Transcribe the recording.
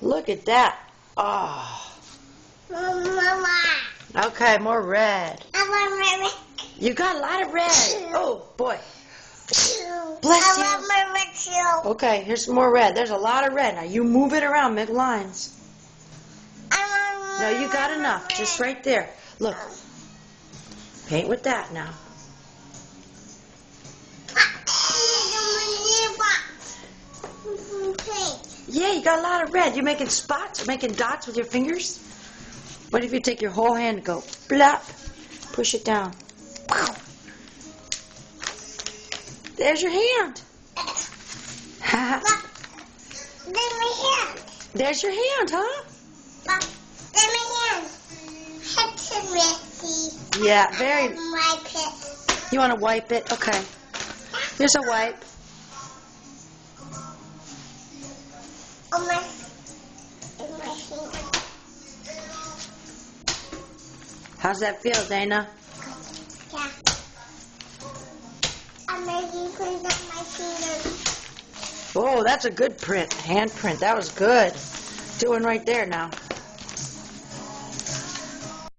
Look at that. Oh. Mama. Okay, more red. I want my You got a lot of red. Oh, boy. red. Bless I you. want my red too. Okay, here's some more red. There's a lot of red. Now you move it around, make lines. I want No, you got enough. Just right there. Look. Paint with that now. Yeah, you got a lot of red. You're making spots, making dots with your fingers. What if you take your whole hand and go blop, push it down. Wow. There's your hand. Then my hand. There's your hand, huh? Then my hand. It's messy. Yeah, very. Wipe it. You want to wipe it? Okay. Here's a wipe. On my finger. How's that feel, Dana? Yeah. I'm making print on my fingers. Oh, that's a good print. Hand print. That was good. Doing right there now.